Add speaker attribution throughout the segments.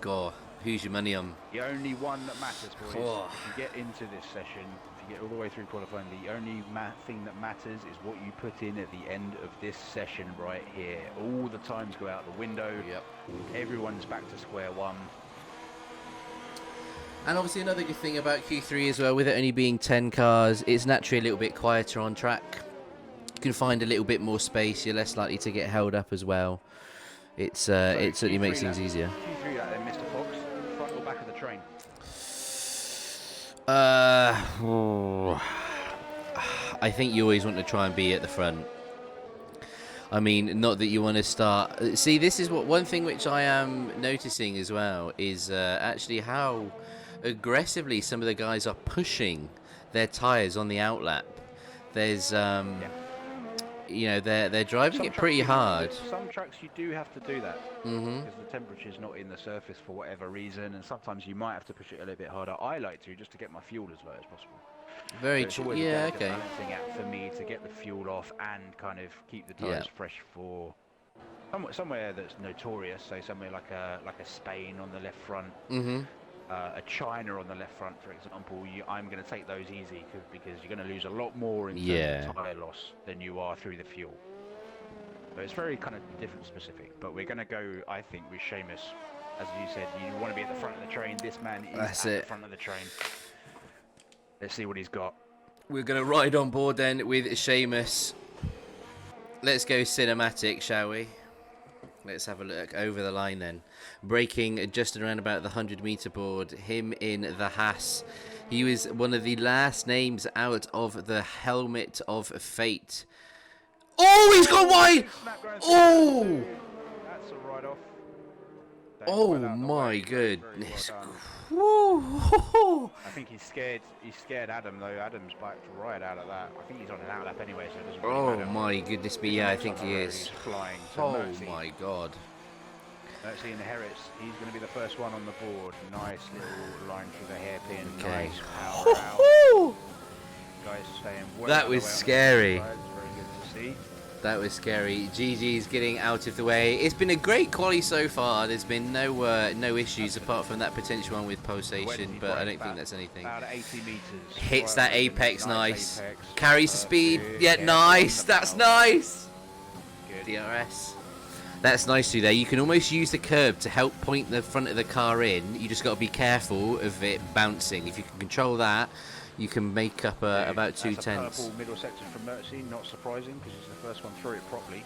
Speaker 1: God, who's your money on?
Speaker 2: The only one that matters, boys,
Speaker 1: Oh.
Speaker 2: if you get into this session, if you get all the way through qualifying, the only thing that matters is what you put in at the end of this session right here. All the times go out the window.
Speaker 1: Yep.
Speaker 2: Everyone's back to square one.
Speaker 1: And obviously another good thing about Q3 as well, with it only being 10 cars, it's naturally a little bit quieter on track. You can find a little bit more space. You're less likely to get held up as well. It certainly makes things easier.
Speaker 2: Q3 that then, Mr. Fox, front or back of the train?
Speaker 1: I think you always want to try and be at the front. I mean, not that you want to start. See, this is one thing which I am noticing as well is actually how aggressively some of the guys are pushing their tyres on the outlap. There's you know, they're driving it pretty hard.
Speaker 2: Some tracks you do have to do that because the temperature's not in the surface for whatever reason, and sometimes you might have to push it a little bit harder. I like to, just to get my fuel as low as possible.
Speaker 1: Very
Speaker 2: so it's
Speaker 1: true.
Speaker 2: always a
Speaker 1: Yeah,
Speaker 2: delicate
Speaker 1: okay.
Speaker 2: balancing act for me to get the fuel off and kind of keep the tyres fresh for somewhere that's notorious. So somewhere like a Spain on the left front. A China on the left front, for example, I'm going to take those easy because you're going to lose a lot more in terms of tyre loss than you are through the fuel. But it's very kind of different specific. But we're going to go, I think, with Seamus. As you said, you want to be at the front of the train. This man is at the front of the train. Let's see what he's got.
Speaker 1: We're going to ride on board then with Seamus. Let's go cinematic, shall we? Let's have a look over the line then. Braking just around about the 100-meter board. Him in the Haas. He was one of the last names out of the helmet of fate. Oh, he's gone wide! Oh!
Speaker 2: That's a write-off.
Speaker 1: Oh my goodness.
Speaker 2: I think he's scared Adam though. Adam's backed right out of that. I think he's on an outlap anyway, so it doesn't really matter.
Speaker 1: Oh my goodness me, yeah, I think he is.
Speaker 2: He's flying. So
Speaker 1: Oh my god.
Speaker 2: Mercy inherits. He's going to be the first one on the board. Nice little line through the hairpin.
Speaker 1: Okay.
Speaker 2: Nice power out. Guys staying well.
Speaker 1: That was scary.
Speaker 2: Very good to see.
Speaker 1: That was scary. GG's getting out of the way. It's been a great quali so far. There's been no issues apart from that potential one with pulsation, but I don't think that's anything.
Speaker 2: About 80 meters.
Speaker 1: Hits that apex nice.
Speaker 2: Apex.
Speaker 1: Carries the speed. Yeah, nice. That's nice.
Speaker 2: Good.
Speaker 1: DRS. That's nice too there. You can almost use the curb to help point the front of the car in. You just got to be careful of it bouncing. If you can control that, you can make up about 2 tenths.
Speaker 2: That's a purple middle section from Mercy, not surprising because it's the first one through it properly.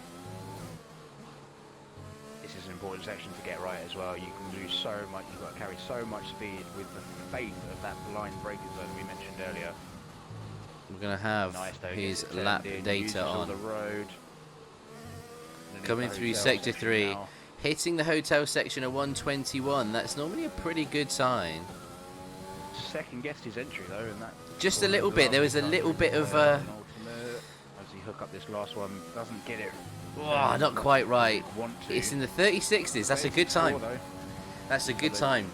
Speaker 2: This is an important section to get right as well. You can lose so much, you've got to carry so much speed with the fate of that blind braking zone we mentioned earlier.
Speaker 1: We're going to have his lap data on.
Speaker 2: The road.
Speaker 1: Coming through sector 3, hitting the hotel section at 121. That's normally a pretty good sign.
Speaker 2: Second guessed his entry though, and that
Speaker 1: just a little bit. There was a little bit of
Speaker 2: as he hook up this last one, doesn't get it.
Speaker 1: Oh, not quite right. It's in the 36s. That's a good time. That's a good time.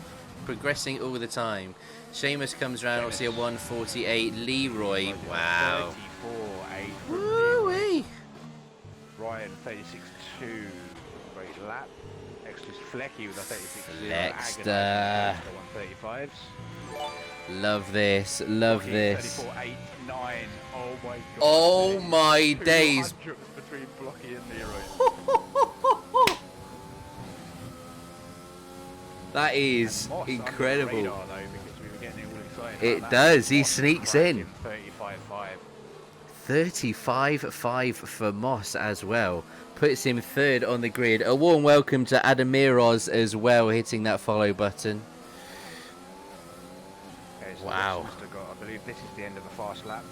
Speaker 1: Progressing all the time. Seamus comes around, obviously a 148. Leroy, wow.
Speaker 2: 34.8.
Speaker 1: Woo-wee.
Speaker 2: Ryan 36.2. Great lap. Next is Flecky with a 36.2.
Speaker 1: Lexter.
Speaker 2: 135s.
Speaker 1: Love this. Love this.
Speaker 2: 34.8, 9. Oh my god.
Speaker 1: Oh my days.
Speaker 2: Between Blocky and Leroy.
Speaker 1: That is
Speaker 2: Moss
Speaker 1: incredible.
Speaker 2: Radar, though, because we were getting all excited
Speaker 1: It
Speaker 2: about
Speaker 1: does.
Speaker 2: That.
Speaker 1: He
Speaker 2: Moss
Speaker 1: sneaks in.
Speaker 2: 35.5.
Speaker 1: 35.5 for Moss as well. Puts him third on the grid. A warm welcome to Adamiros as well, hitting that follow button.
Speaker 2: Okay, so
Speaker 1: wow.
Speaker 2: I believe this is the end of the fast lap.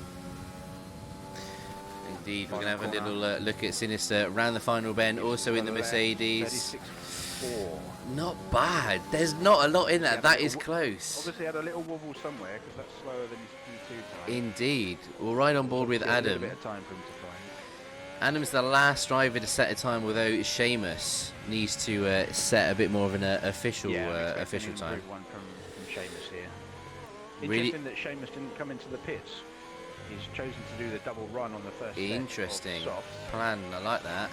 Speaker 1: Indeed, we're going to have a little look at Sinister around the final bend, also in the Mercedes.
Speaker 2: 36.4.
Speaker 1: Not bad. There's not a lot in that. That is close.
Speaker 2: Obviously had a little wobble somewhere because that's slower than his Q2 time.
Speaker 1: Indeed. We're right on board with Adam.
Speaker 2: A bit of time for him to find.
Speaker 1: Adam's the last driver to set a time, although Seamus needs to set a bit more of an official time.
Speaker 2: One from Seamus here.
Speaker 1: Really
Speaker 2: interesting that Seamus didn't come into the pits. He's chosen to do the double run on the first
Speaker 1: interesting plan. I like that.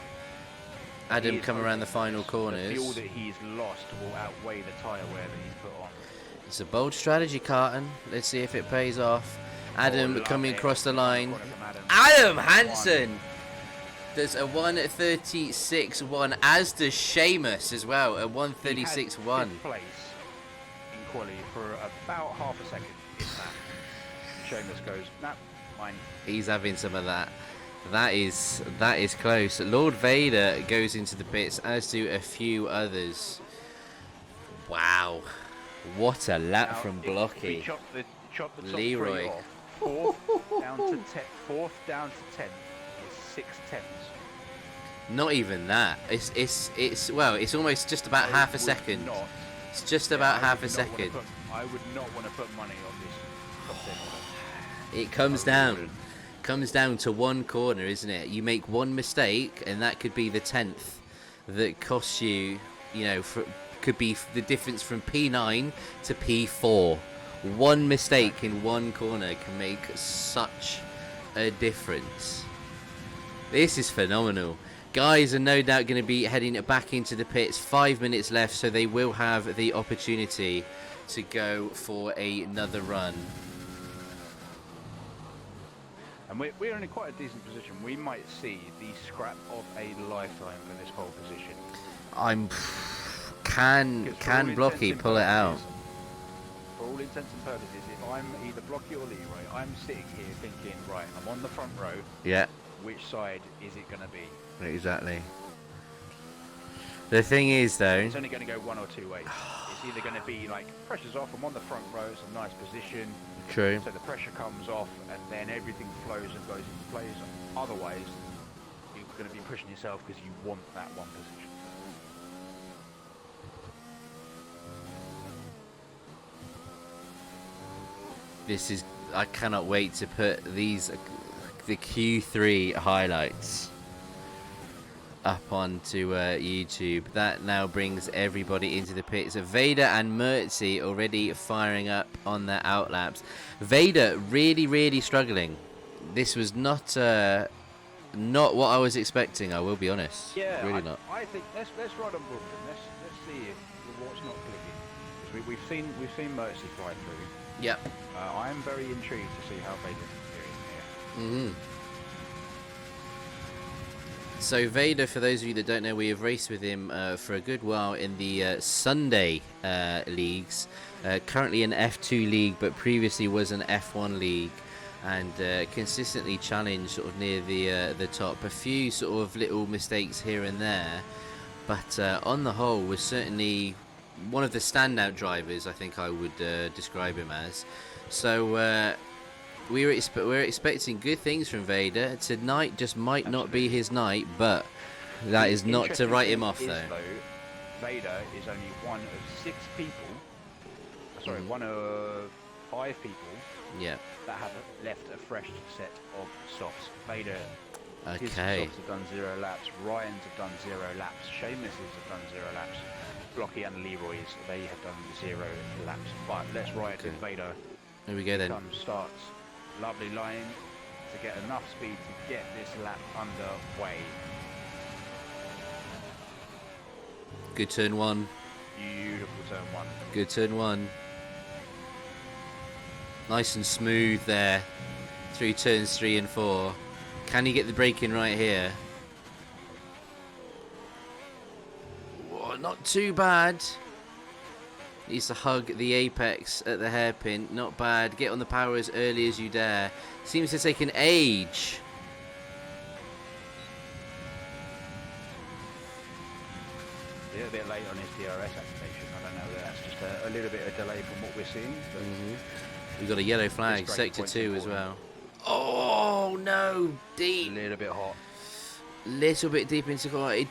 Speaker 1: Adam come around the final corners.
Speaker 2: The fuel that he's lost will outweigh the tyre wear that he's put on.
Speaker 1: It's a bold strategy, Carton. Let's see if it pays off. Adam coming across the line. Adam Hansen does a 1:36.1, as does Seamus as well, a 1:36.1.
Speaker 2: Fifth place in quali for about half a second, if that. Seamus goes, nah, mine.
Speaker 1: He's having some of that. That is close. Lord Vader goes into the pits, as do a few others. Wow, what a lap from Blocky.
Speaker 2: Chop the top
Speaker 1: Leroy.
Speaker 2: Off, fourth down to 10 is 6/10.
Speaker 1: Not even that. It's almost just about half a second. It's just about half a second.
Speaker 2: I would not want to put money on this top 10.
Speaker 1: It comes down to one corner, isn't it? You make one mistake, and that could be the 10th that costs you. Could be the difference from P9 to P4. One mistake in one corner can make such a difference. This is phenomenal. Guys are no doubt going to be heading back into the pits. 5 minutes left, so they will have the opportunity to go for another run.
Speaker 2: And we're in quite a decent position. We might see the scrap of a lifetime for this whole position.
Speaker 1: Can Blocky pull it out?
Speaker 2: For all intents and purposes, if I'm either Blocky or Leroy, I'm sitting here thinking, right, I'm on the front row.
Speaker 1: Yeah.
Speaker 2: Which side is it going to be?
Speaker 1: Exactly. The thing is, though,
Speaker 2: it's only going to go one or two ways. It's either going to be like, pressure's off, I'm on the front row, it's a nice position.
Speaker 1: True.
Speaker 2: So the pressure comes off, and then everything flows and goes into place. Otherwise, you're going to be pushing yourself because you want that one position.
Speaker 1: I cannot wait to put the Q3 highlights up onto YouTube. That now brings everybody into the pits. Vader and Mertzi already firing up on their outlaps. Vader really struggling. This was not what I was expecting, I will be honest.
Speaker 2: Yeah,
Speaker 1: really not.
Speaker 2: I think let's ride on board them. Let's see what's not clicking. Because we've seen Mertzi fly through.
Speaker 1: Yep.
Speaker 2: I am very intrigued to see how Vader's doing here.
Speaker 1: So Vader, for those of you that don't know, we have raced with him for a good while in the Sunday leagues. Currently an F2 league, but previously was an F1 league, and consistently challenged sort of near the top. A few sort of little mistakes here and there, but on the whole was certainly one of the standout drivers, I think I would describe him as. So we're expecting good things from Vader. Tonight just might not be his night, but that is not to write him off, though.
Speaker 2: Vader is only one of 6 people, sorry, one of 5 people that have left a fresh set of softs. Vader, his softs have done 0 laps, Ryan's have done 0 laps, Seamus's have done 0 laps, Blocky and Leroy's, they have done 0 laps. But let's ride with Vader.
Speaker 1: There we go then.
Speaker 2: Starts. Lovely line to get enough speed to get this lap underway.
Speaker 1: Good turn 1.
Speaker 2: Beautiful turn 1.
Speaker 1: Good turn 1. Nice and smooth there through turns 3 and 4. Can he get the braking right here? Whoa, not too bad. Needs to hug the apex at the hairpin. Not bad. Get on the power as early as you dare. Seems to take an age.
Speaker 2: A little bit late on his DRS activation. I don't know. That's just a little bit of delay from what we're seeing. But
Speaker 1: We've got a yellow flag. Sector 2 as well. Oh no! Deep.
Speaker 2: A little bit hot.
Speaker 1: Little bit deep into corner.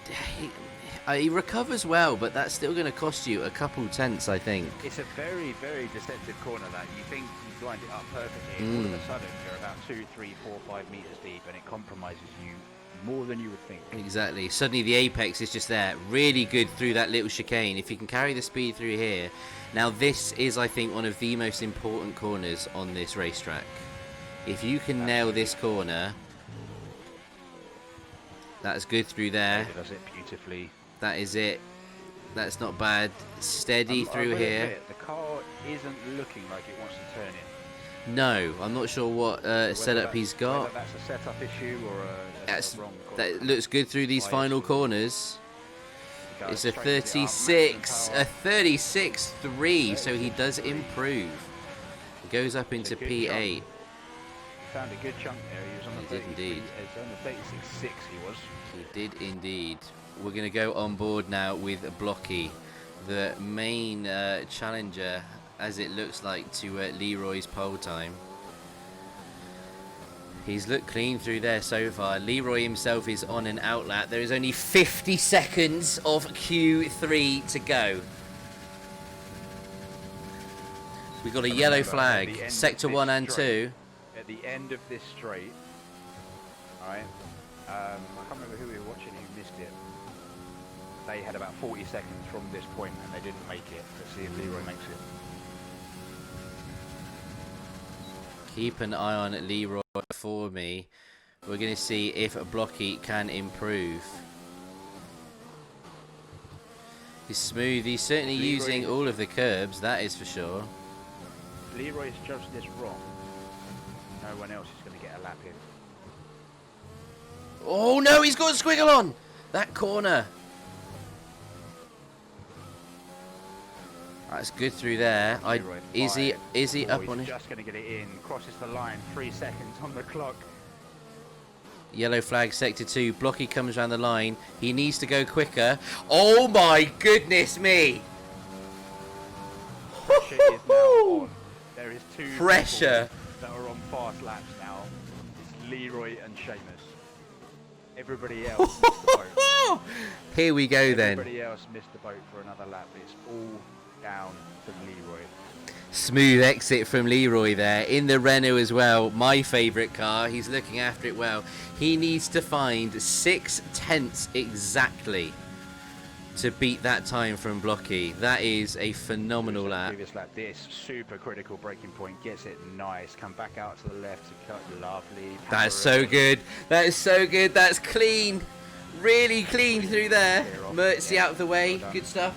Speaker 1: He recovers well, but that's still going to cost you a couple tenths, I think.
Speaker 2: It's a very deceptive corner that you think you lined it up perfectly, and all of a sudden you're about 2, 3, 4, 5 meters deep, and it compromises you more than you would think.
Speaker 1: Exactly. Suddenly the apex is just there. Really good through that little chicane. If you can carry the speed through here. Now this is, I think, one of the most important corners on this racetrack. If you can nail this corner, That's good through there.
Speaker 2: Does it beautifully.
Speaker 1: That is it. That's not bad. Steady through here.
Speaker 2: Admit, the car isn't looking like it wants to turn in.
Speaker 1: No, I'm not sure what setup he's got.
Speaker 2: Whether that's a setup issue or
Speaker 1: that looks good through these final corners. It's a 36, a 36.3, so he does improve. He goes up into P8.
Speaker 2: He found a good chunk there. He was on the 36.6 he was.
Speaker 1: He did indeed. We're going to go on board now with Blocky, the main challenger, as it looks like, to Leroy's pole time. He's looked clean through there so far. Leroy himself is on an outlap. There is only 50 seconds of Q3 to go. We've got a yellow flag, sector 1 and 2.
Speaker 2: At the end of this straight, alright, I can't remember who we were watching who missed it. They had about 40 seconds from this point and they didn't make it. Let's see if Leroy makes it.
Speaker 1: Keep an eye on Leroy for me. We're going to see if Blocky can improve. He's smooth. He's certainly using all of the curbs, that is for sure.
Speaker 2: If Leroy's judged this wrong, no one else is going to get a lap in.
Speaker 1: Oh no, he's got a squiggle on! That corner. That's good through there. Is he up on it?
Speaker 2: He's just going to get it in. Crosses the line. 3 seconds on the clock.
Speaker 1: Yellow flag, sector 2. Blocky comes around the line. He needs to go quicker. Oh my goodness me!
Speaker 2: Pressure is now on. There is 2
Speaker 1: pressure
Speaker 2: that are on fast laps now. It's Leroy and Seamus. Everybody else missed the boat.
Speaker 1: Here we go then.
Speaker 2: Everybody else missed the boat for another lap. It's all down to Leroy.
Speaker 1: Smooth exit from Leroy there in the Renault as well. My favourite car. He's looking after it well. He needs to find 6/10 exactly to beat that time from Blocky. That is a phenomenal lap.
Speaker 2: Previous lap. This super critical braking point gets it nice. Come back out to the left to cut. Lovely.
Speaker 1: That's so good. That is so good. That's clean. Really clean through there. Mertzy out of the way. Good stuff.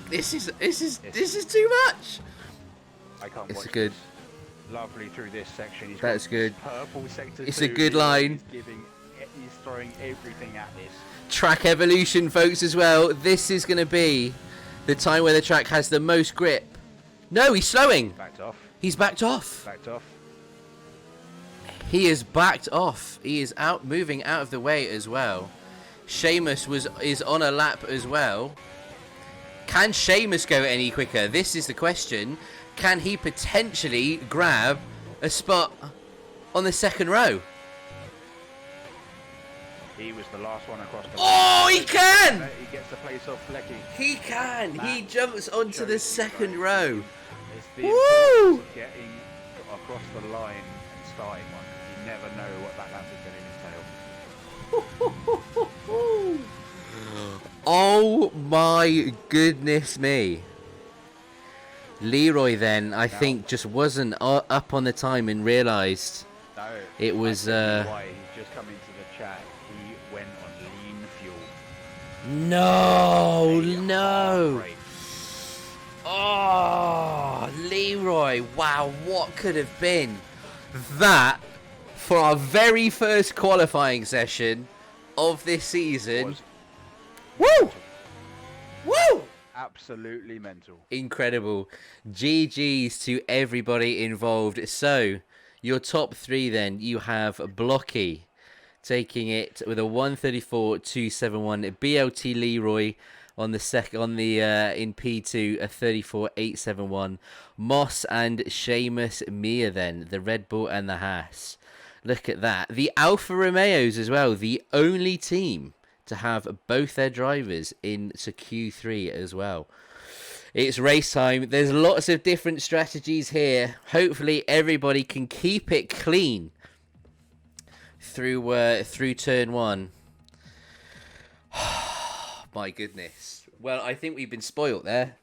Speaker 1: This is too much.
Speaker 2: I can't
Speaker 1: it's
Speaker 2: watch
Speaker 1: good.
Speaker 2: This. Lovely through this section. He's
Speaker 1: That's good.
Speaker 2: Purple sector
Speaker 1: it's
Speaker 2: 2.
Speaker 1: A good line.
Speaker 2: He's throwing everything at this.
Speaker 1: Track evolution, folks, as well. This is going to be the time where the track has the most grip. No, he's slowing.
Speaker 2: Backed off.
Speaker 1: He's backed off.
Speaker 2: Backed off.
Speaker 1: He is backed off. He is moving out of the way as well. Seamus is on a lap as well. Can Seamus go any quicker? This is the question. Can he potentially grab a spot on the second row?
Speaker 2: He was the last one across the
Speaker 1: Oh, he can!
Speaker 2: He gets the place off Flecky.
Speaker 1: He can! He jumps onto the second row.
Speaker 2: It's the
Speaker 1: Woo!
Speaker 2: of getting across the line and starting one. You never know what that lamp is going in his tail.
Speaker 1: Oh my goodness me. Leroy then, I think, just wasn't up on the time and realised it was...
Speaker 2: why he's just come into the chat. He went on lean fuel.
Speaker 1: No. Oh, Leroy. Wow, what could have been that for our very first qualifying session of this season? Woo! Woo!
Speaker 2: Absolutely mental.
Speaker 1: Incredible. GG's to everybody involved. So, your top 3 then, you have Blocky taking it with a 134.271, BLT Leroy on the in P2 a 34.871, Moss and Seamus Mia then, the Red Bull and the Haas. Look at that. The Alfa Romeos as well, the only team to have both their drivers into Q3 as well. It's race time. There's lots of different strategies here. Hopefully everybody can keep it clean through turn 1. My goodness. Well, I think we've been spoilt there.